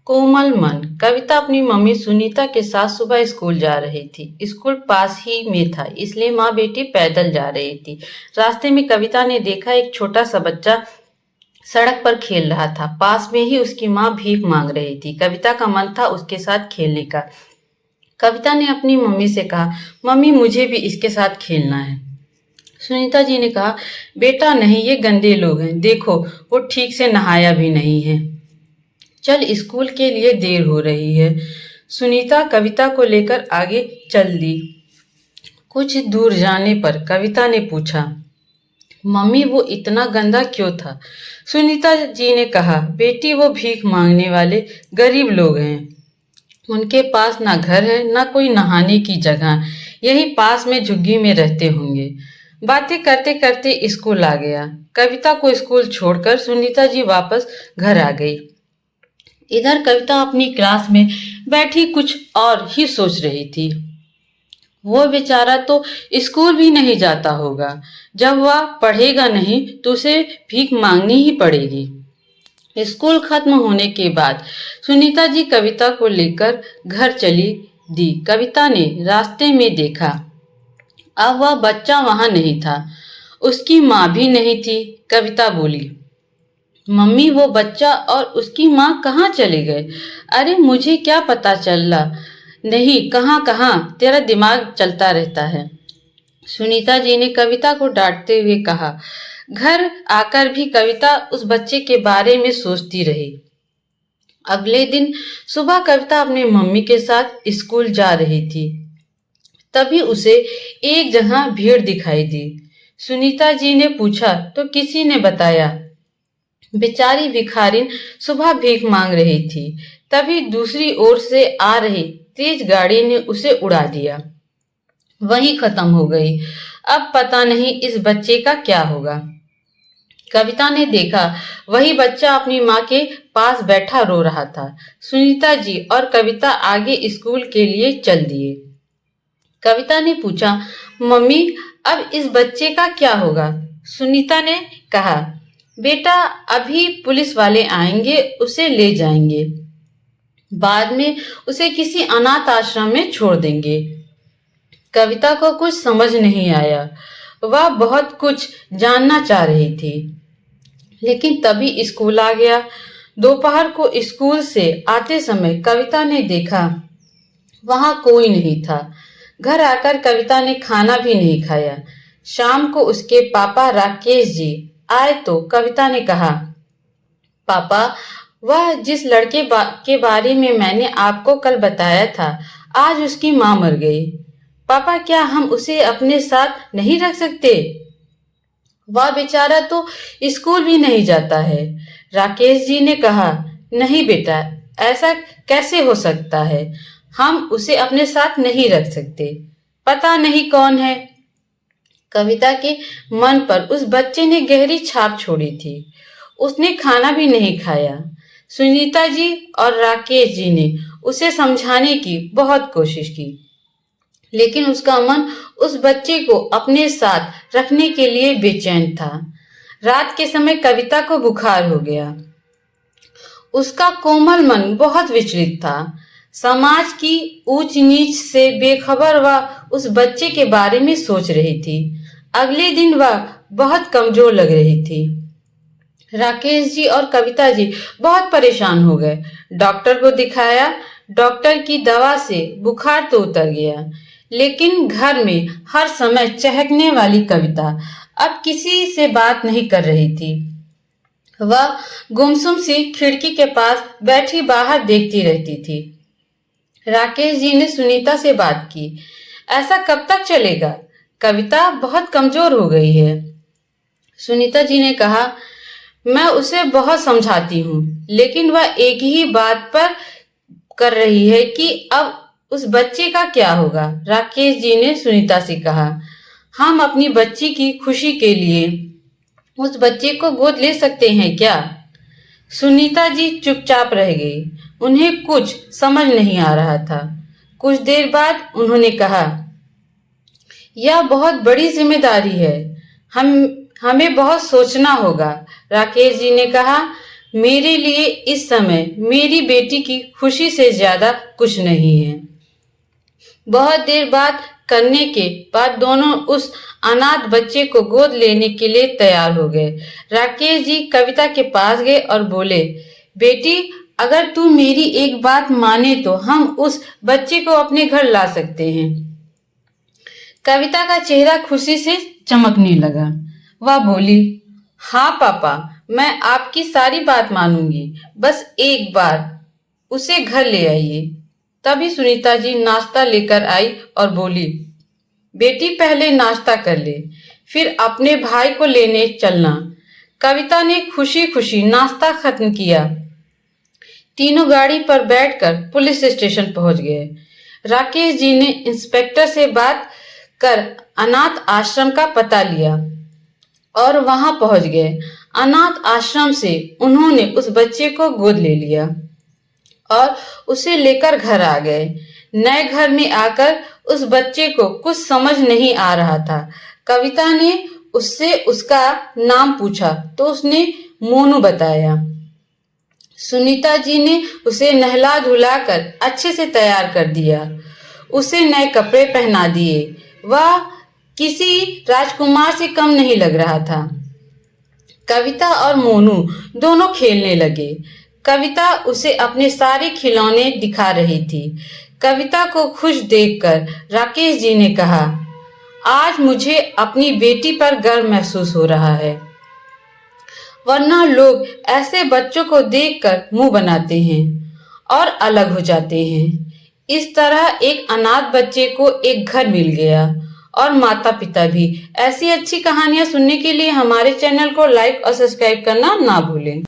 कोमल मन। कविता अपनी मम्मी सुनीता के साथ सुबह स्कूल जा रही थी। स्कूल पास ही में था, इसलिए माँ बेटी पैदल जा रही थी। रास्ते में कविता ने देखा एक छोटा सा बच्चा सड़क पर खेल रहा था। पास में ही उसकी माँ भीख मांग रही थी। कविता का मन था उसके साथ खेलने का। कविता ने अपनी मम्मी से कहा, मम्मी मुझे भी इसके साथ खेलना है। सुनीता जी ने कहा, बेटा नहीं, ये गंदे लोग हैं, देखो वो ठीक से नहाया भी नहीं है। चल, स्कूल के लिए देर हो रही है। सुनीता कविता को लेकर आगे चल दी। कुछ दूर जाने पर कविता ने पूछा, मम्मी वो इतना गंदा क्यों था? सुनीता जी ने कहा, बेटी वो भीख मांगने वाले गरीब लोग हैं। उनके पास ना घर है ना कोई नहाने की जगह, यही पास में झुग्गी में रहते होंगे। बातें करते करते स्कूल आ गया। कविता को स्कूल छोड़कर सुनीता जी वापस घर आ गई। इधर कविता अपनी क्लास में बैठी कुछ और ही सोच रही थी। वो बेचारा तो स्कूल भी नहीं जाता होगा। जब वह पढ़ेगा नहीं तो उसे भीख मांगनी ही पड़ेगी। स्कूल खत्म होने के बाद सुनीता जी कविता को लेकर घर चली दी। कविता ने रास्ते में देखा, अब वह बच्चा वहां नहीं था, उसकी माँ भी नहीं थी। कविता बोली, मम्मी वो बच्चा और उसकी माँ कहाँ चले गए? अरे मुझे क्या पता चला? नहीं, कहाँ कहाँ, तेरा दिमाग चलता रहता है। सुनीता जी ने कविता को डांटते हुए कहा। घर आकर भी कविता उस बच्चे के बारे में सोचती रही। अगले दिन सुबह कविता अपनी मम्मी के साथ स्कूल जा रही थी। तभी उसे एक जगह भीड़ दिखाई दी। सुनीता जी ने पूछा तो किसी ने बताया, बेचारी भिखारिन सुबह भीख मांग रही थी। तभी दूसरी ओर से आ रही तेज गाड़ी ने उसे उड़ा दिया, वहीं खत्म हो गई। अब पता नहीं इस बच्चे का क्या होगा। कविता ने देखा, वही बच्चा अपनी माँ के पास बैठा रो रहा था। सुनीता जी और कविता आगे स्कूल के लिए चल दिए। कविता ने पूछा, मम्मी अब इस बच्चे का क्या होगा? सुनीता ने कहा, बेटा अभी पुलिस वाले आएंगे, उसे ले जाएंगे, बाद में उसे किसी अनाथ आश्रम में छोड़ देंगे। कविता को कुछ समझ नहीं आया। वह बहुत कुछ जानना चाह रही थी, लेकिन तभी स्कूल आ गया। दोपहर को स्कूल से आते समय कविता ने देखा वहां कोई नहीं था। घर आकर कविता ने खाना भी नहीं खाया। शाम को उसके पापा राकेश जी आए तो कविता ने कहा, पापा वह जिस लड़के के बारे में मैंने आपको कल बताया था, आज उसकी माँ मर गई। पापा क्या हम उसे अपने साथ नहीं रख सकते? वह बेचारा तो स्कूल भी नहीं जाता है। राकेश जी ने कहा, नहीं बेटा, ऐसा कैसे हो सकता है? हम उसे अपने साथ नहीं रख सकते। पता नहीं कौन है। कविता के मन पर उस बच्चे ने गहरी छाप छोड़ी थी। उसने खाना भी नहीं खाया। सुनीता जी और राकेश जी ने उसे समझाने की बहुत कोशिश की, लेकिन उसका मन उस बच्चे को अपने साथ रखने के लिए बेचैन था। रात के समय कविता को बुखार हो गया। उसका कोमल मन बहुत विचलित था। समाज की ऊंच नीच से बेखबर वह उस बच्चे के बारे में सोच रही थी। अगले दिन वह बहुत कमजोर लग रही थी। राकेश जी और कविता जी बहुत परेशान हो गए। डॉक्टर को दिखाया। डॉक्टर की दवा से बुखार तो उतर गया, लेकिन घर में हर समय चहकने वाली कविता अब किसी से बात नहीं कर रही थी। वह गुमसुम सी खिड़की के पास बैठी बाहर देखती रहती थी। राकेश जी ने सुनीता से बात की। ऐसा कब तक चलेगा? कविता बहुत कमजोर हो गई है। सुनीता जी ने कहा, मैं उसे बहुत समझाती हूँ, लेकिन वह एक ही बात पर कर रही है कि अब उस बच्चे का क्या होगा। राकेश जी ने सुनीता से कहा, हम अपनी बच्ची की खुशी के लिए उस बच्चे को गोद ले सकते हैं क्या? सुनीता जी चुपचाप रह गई। उन्हें कुछ समझ नहीं आ रहा था। कुछ देर बाद उन्होंने कहा, यह बहुत बड़ी जिम्मेदारी है, हमें बहुत सोचना होगा। राकेश जी ने कहा, मेरे लिए इस समय मेरी बेटी की खुशी से ज्यादा कुछ नहीं है। बहुत देर बात करने के बाद दोनों उस अनाथ बच्चे को गोद लेने के लिए तैयार हो गए। राकेश जी कविता के पास गए और बोले, बेटी, अगर तू मेरी एक बात माने तो हम उस बच्चे को अपने घर ला सकते हैं। कविता का चेहरा खुशी से चमकने लगा। वह बोली, हाँ पापा, मैं आपकी सारी बात मानूंगी, बस एक बार उसे घर ले आइए। तभी सुनीता जी नाश्ता लेकर आई और बोली, बेटी पहले नाश्ता कर ले, फिर अपने भाई को लेने चलना। कविता ने खुशी खुशी नाश्ता खत्म किया। तीनों गाड़ी पर बैठकर पुलिस स्टेशन पहुंच गए। राकेश जी ने इंस्पेक्टर से बात कर अनाथ आश्रम का पता लिया और वहां पहुंच गए। अनाथ आश्रम से उन्होंने उस बच्चे को गोद ले लिया और उसे लेकर घर आ गए। नए घर में आकर उस बच्चे को कुछ समझ नहीं आ रहा था। कविता ने उससे उसका नाम पूछा तो उसने मोनू बताया। सुनीता जी ने उसे नहला धुलाकर अच्छे से तैयार कर दिया, उसे नए कपड़े पहना दिए। वह किसी राजकुमार से कम नहीं लग रहा था। कविता और मोनू दोनों खेलने लगे। कविता उसे अपने सारे खिलौने दिखा रही थी। कविता को खुश देखकर राकेश जी ने कहा, आज मुझे अपनी बेटी पर गर्व महसूस हो रहा है, वरना लोग ऐसे बच्चों को देखकर मुंह बनाते हैं और अलग हो जाते हैं। इस तरह एक अनाथ बच्चे को एक घर मिल गया और माता पिता भी। ऐसी अच्छी कहानियां सुनने के लिए हमारे चैनल को लाइक और सब्सक्राइब करना ना भूलें।